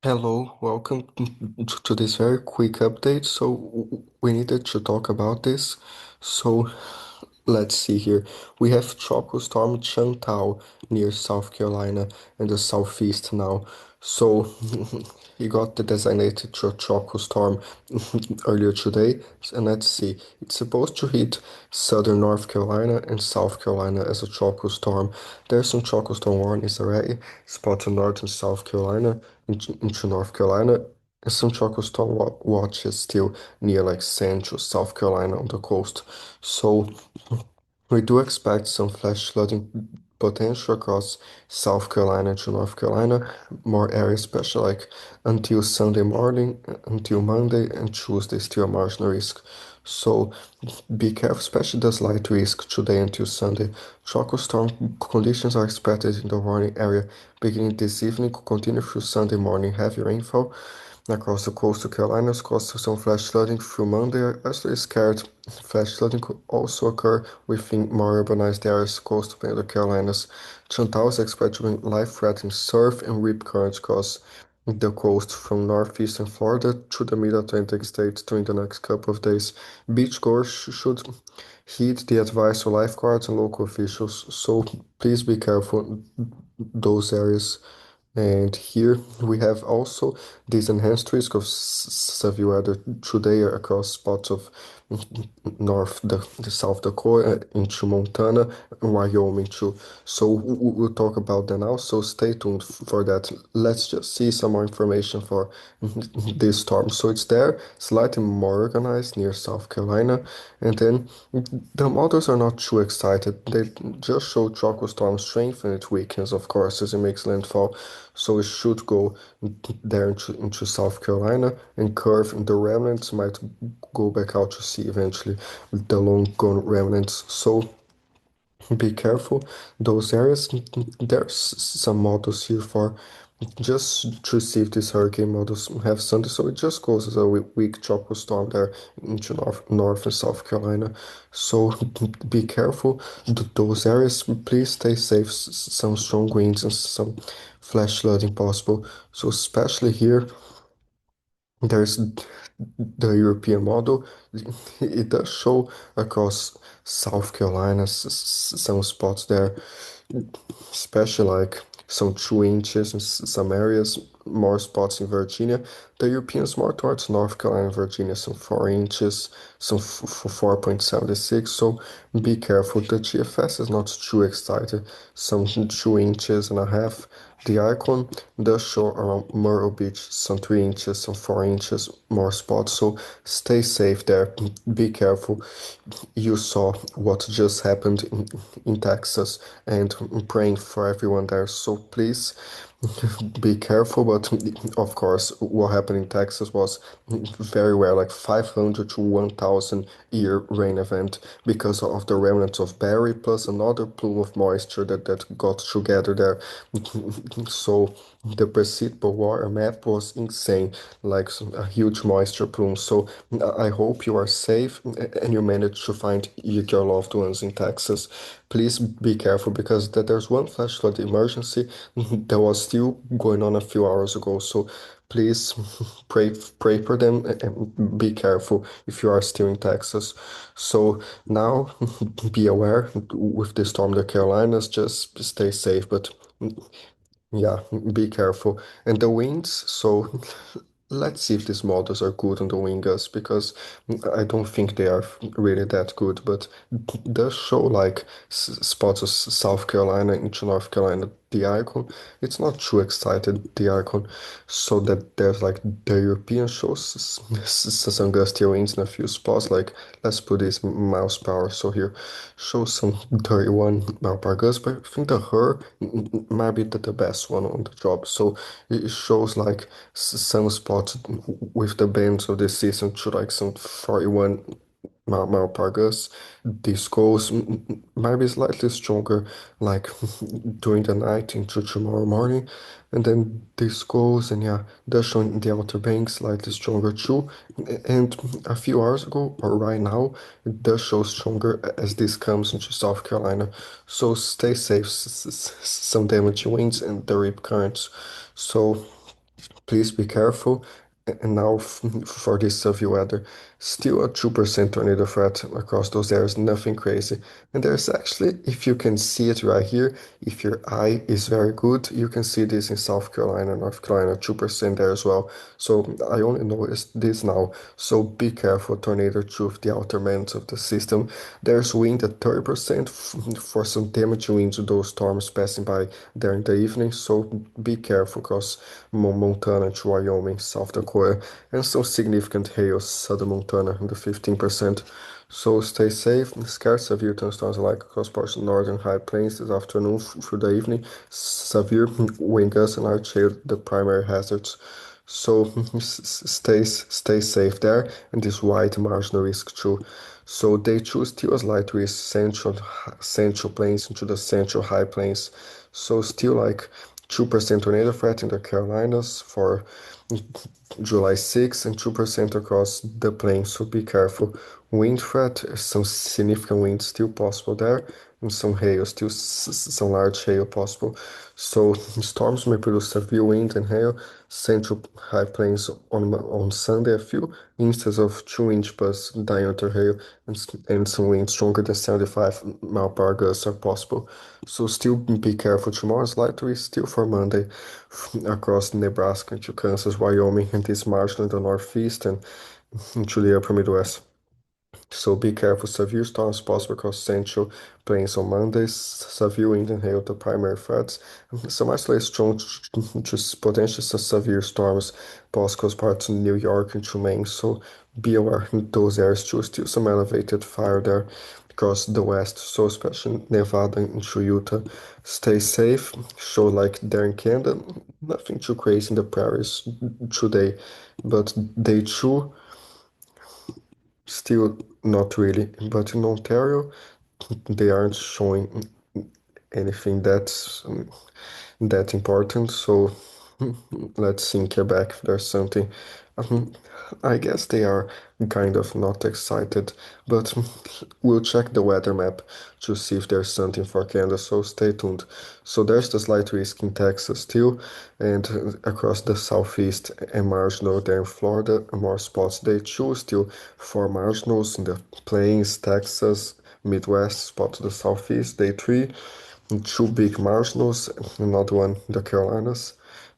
Hello, welcome to this very quick update. So we needed to talk about this. So let's see here. We have Tropical Storm Chantal near South Carolina and the southeast now. So he got the designated tropical storm earlier today. And let's see. It's supposed to hit southern North Carolina and South Carolina as a tropical storm. There's some tropical storm warnings already. Spots in North and South Carolina into North Carolina. And some tropical storm watches still near like central South Carolina on the coast. So we do expect some flash flooding potential across South Carolina to North Carolina, more areas, especially like until Sunday morning, until Monday and Tuesday, still a marginal risk. So be careful, especially the slight risk today until Sunday. Tropical storm conditions are expected in the warning area beginning this evening, continue through Sunday morning. Heavy rainfall across the coastal Carolinas caused some flash flooding through Monday. I actually scared flash flooding could also occur within more urbanized areas coastal the Carolinas. Chantal is expected to bring life-threatening surf and rip currents across the coast from northeastern Florida to the mid-Atlantic states during the next couple of days. Beachgoers should heed the advice of lifeguards and local officials, so please be careful in those areas. And here we have also this enhanced risk of severe weather today across spots of the South Dakota into Montana and Wyoming too. So we'll talk about that now. So stay tuned for that. Let's just see some more information for this storm. So it's there, slightly more organized near South Carolina, and then the models are not too excited. They just show tropical storm strength and its weakness, of course, as it makes landfall. So it should go there into South Carolina and curve, and the remnants might go back out to sea eventually, the long gone remnants. So be careful those areas. There's some models here for just to see if these hurricane models have something. So it just goes as a weak tropical storm there into North and South Carolina. So be careful those areas. Please stay safe. Some strong winds and some flash flooding possible. So especially here, there's the European model. It does show across South Carolina some spots there, especially like some 2 inches in some areas, more spots in Virginia. The Europeans more towards North Carolina and Virginia, some 4 inches, some 4.76. So be careful. The GFS is not too excited, some 2 inches and a half. The icon does show around Myrtle Beach some 3 inches, some 4 inches, more spots. So stay safe there. Be careful. You saw what just happened in Texas, and I'm praying for everyone there. So please be careful. But of course, what happened in Texas was very rare, like 500 to 1,000 year rain event because of the remnants of Barry plus another plume of moisture that got together there. So the perceptible water map was insane, like a huge moisture plume. So I hope you are safe and you managed to find your loved ones in Texas. Please be careful because there's one flash flood emergency that was still going on a few hours ago. So please pray for them and be careful if you are still in Texas. So now be aware with the storm the Carolinas, just stay safe. But yeah, be careful. And the winds, so let's see if these models are good on the wing gusts because I don't think they are really that good, but it does show like spots of South Carolina into North Carolina. The icon, it's not too excited, the icon, so that there's like the European shows some gusty winds in a few spots, like let's put this miles per hour. So here shows some 31 mile per gust, but I think the her might be the best one on the job. So it shows like some spots with the bands of the season to like some 41 mile per gust. This goes might be slightly stronger like during the night into tomorrow morning. And then this goes and yeah, they're showing the Outer Banks slightly stronger too. And a few hours ago or right now, it does show stronger as this comes into South Carolina. So stay safe, some damaging winds and the rip currents. So Please be careful. And now for this severe weather, still a 2% tornado threat across those areas, nothing crazy. And there's actually, if you can see it right here, if your eye is very good, you can see this in South Carolina, North Carolina, 2% there as well. So I only noticed this now. So be careful, tornado through the outer bands of the system. There's wind at 30% for some damaging winds to those storms passing by there in the evening. So be careful, because Montana to Wyoming, South Dakota, and some significant hail, southern Montana, in the 15%. So stay safe. Scarce severe thunderstorms like across parts of northern high plains this afternoon through the evening. Severe wind gusts and large hail, the primary hazards. So stay safe there, and this wide marginal risk too. So they choose still a slight risk central plains into the central high plains. So still like 2% tornado threat in the Carolinas for July 6th and 2% across the plains, so be careful. Wind threat, some significant wind still possible there, and some hail, still some large hail possible. So storms may produce severe wind and hail. Central high plains on Sunday, a few instances of 2-inch plus diameter hail and some wind stronger than 75 mile per hour gusts are possible. So still be careful. Tomorrow is likely still for Monday across Nebraska to Kansas, Wyoming, and this marginal in the northeast and into the upper Midwest. So be careful. Severe storms possible across central plains on Mondays. Severe wind and hail the primary threats. Some isolated strong to potentially severe storms possible across parts of New York into Maine. So be aware in those areas too. Still some elevated fire there across the west. So especially Nevada into Utah. Stay safe. So like there in Canada, nothing too crazy in the prairies today, but day two. Still not really, but in Ontario, they aren't showing anything that important. So let's think back if there's something. Um, I guess they are kind of not excited, but we'll check the weather map to see if there's something for Canada. So stay tuned. So there's the slight risk in Texas too, and across the southeast and marginal there in Florida, more spots. They choose still for marginals in the plains, Texas, Midwest, spot to the southeast. Day three, two big marginals, another one in the Carolinas.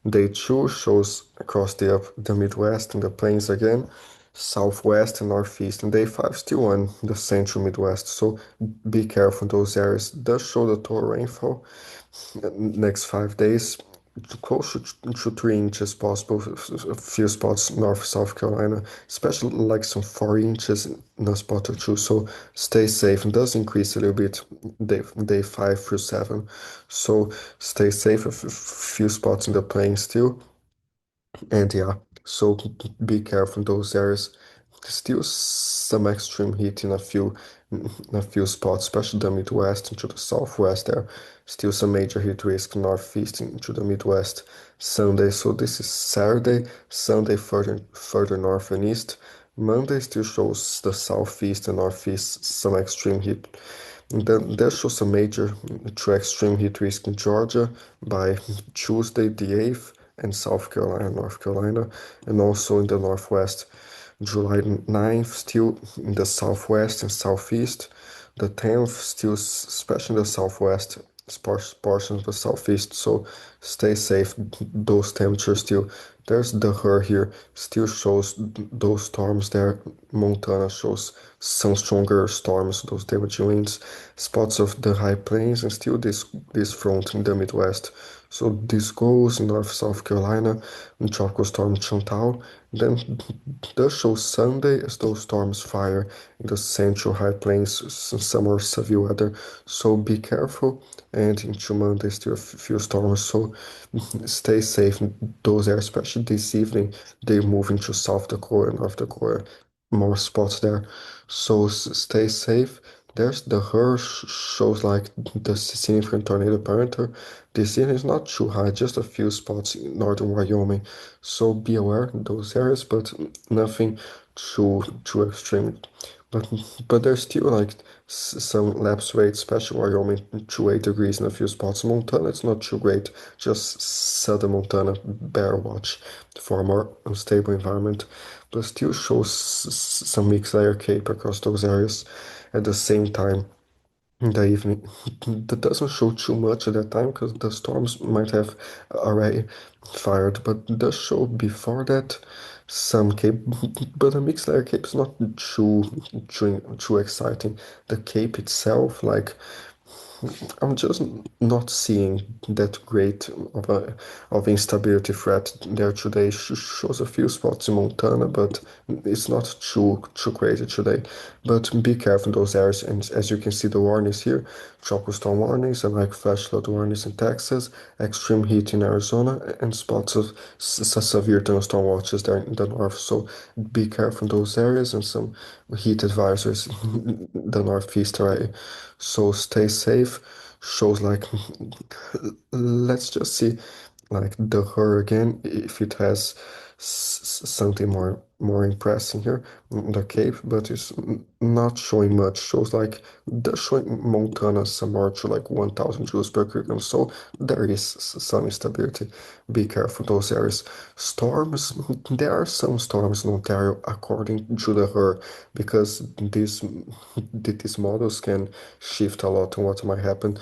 Day two shows across the Midwest and the plains again, Southwest and Northeast. And day five still on the Central Midwest. So be careful in those areas. Does show the total rainfall next 5 days, close to 3 inches possible. A few spots north South Carolina, especially like some 4 inches in a spot or two. So stay safe. It does increase a little bit day 5 through 7. So stay safe. Few spots in the plains still. And yeah, so be careful in those areas. Still some extreme heat in a few spots, especially the Midwest into the Southwest there. Still some major heat risk Northeast into the Midwest Sunday. So this is Saturday, Sunday further north and east. Monday still shows the Southeast and Northeast some extreme heat. And then there shows some major to extreme heat risk in Georgia by Tuesday the 8th and South Carolina, North Carolina, and also in the Northwest. July 9th, still in the Southwest and Southeast. The 10th, still especially in the Southwest, portions of the Southeast. So stay safe. Those temperatures still. There's the her here. Still shows those storms there. Montana shows some stronger storms, those damaging winds. Spots of the high plains and still this front in the Midwest. So this goes in North South Carolina and Tropical Storm Chantal. Then does show Sunday as those storms fire in the central high plains, some more severe weather. So be careful. And into Monday, still a few storms. So stay safe in those areas, especially this evening. They move into South Dakota, North Dakota, more spots there. So stay safe. There's the Hirsch shows like the significant tornado perimeter. This year is not too high, just a few spots in northern Wyoming. So be aware in those areas, but nothing too extreme. But but there's still like some lapse rate, especially Wyoming, to 8 degrees in a few spots. Montana, it's not too great. Just southern Montana, bear watch for a more unstable environment. But still shows some mixed layer cape across those areas. At the same time, in the evening, that doesn't show too much at that time because the storms might have already fired, but does show before that some cape, but the mixed layer cape is not too exciting. The cape itself, like I'm just not seeing that great of instability threat there today. Shows a few spots in Montana, but it's not too crazy today. But be careful in those areas, and as you can see, the warnings here: tropical storm warnings and like flash flood warnings in Texas, extreme heat in Arizona, and spots of severe thunderstorm watches there in the north. So be careful in those areas, and some heat advisories in the northeast area. So stay safe. Shows like let's just see like the her again if it has something more impressive here, the cape, but it's not showing much. Shows like the showing Montana somewhere to like 1000 joules per kilogram, so there is some instability. Be careful those areas. Storms, there are some storms in Ontario according to the her, because these models can shift a lot on what might happen.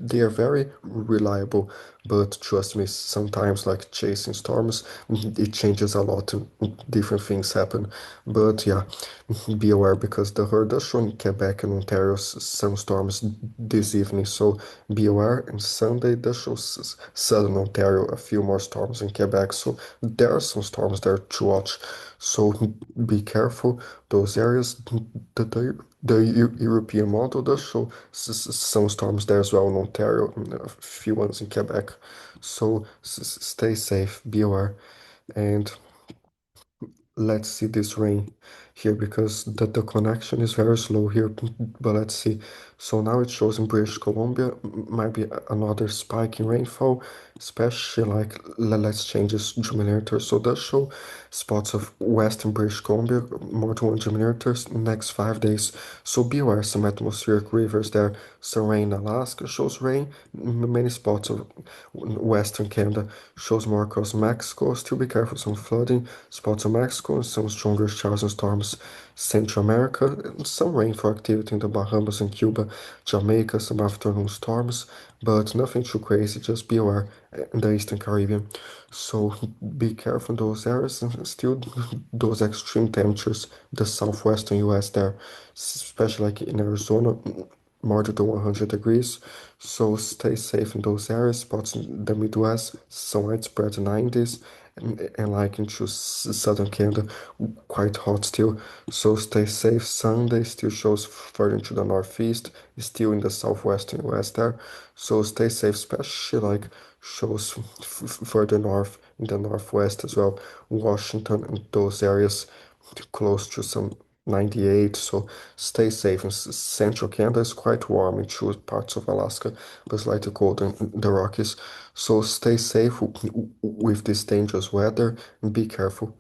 They are very reliable, but trust me, sometimes like chasing storms, it changes a lot and different things happen. But yeah, be aware because the herd does show in Quebec and Ontario some storms this evening, so be aware. And Sunday does show southern Ontario a few more storms in Quebec, so there are some storms there to watch. So be careful those areas. The European model does show some storms there as well in Ontario, and a few ones in Quebec. So stay safe, be aware, and let's see this rain here because the connection is very slow here, but let's see. So now it shows in British Columbia might be another spike in rainfall, especially like let's change this to millimeters. So it does show spots of western British Columbia more than 100 millimeters in the next 5 days. So be aware some atmospheric rivers there. So rain Alaska shows rain in many spots of western Canada, shows more across Mexico. Still be careful some flooding spots of Mexico and some stronger showers and storms. Central America, and some rainfall activity in the Bahamas and Cuba, Jamaica, some afternoon storms, but nothing too crazy, just be aware in the Eastern Caribbean. So be careful in those areas and still those extreme temperatures, the southwestern US there, especially like in Arizona, more than 100 degrees. So stay safe in those areas. Spots in the Midwest, some widespread 90s, and like into southern Canada, quite hot still. So stay safe. Sunday still shows further into the northeast, still in the southwestern US there. So stay safe, especially like shows further north in the northwest as well. Washington and those areas close to some 98, so stay safe. And central Canada is quite warm in two parts of Alaska, but slightly colder in the Rockies. So stay safe with this dangerous weather and be careful.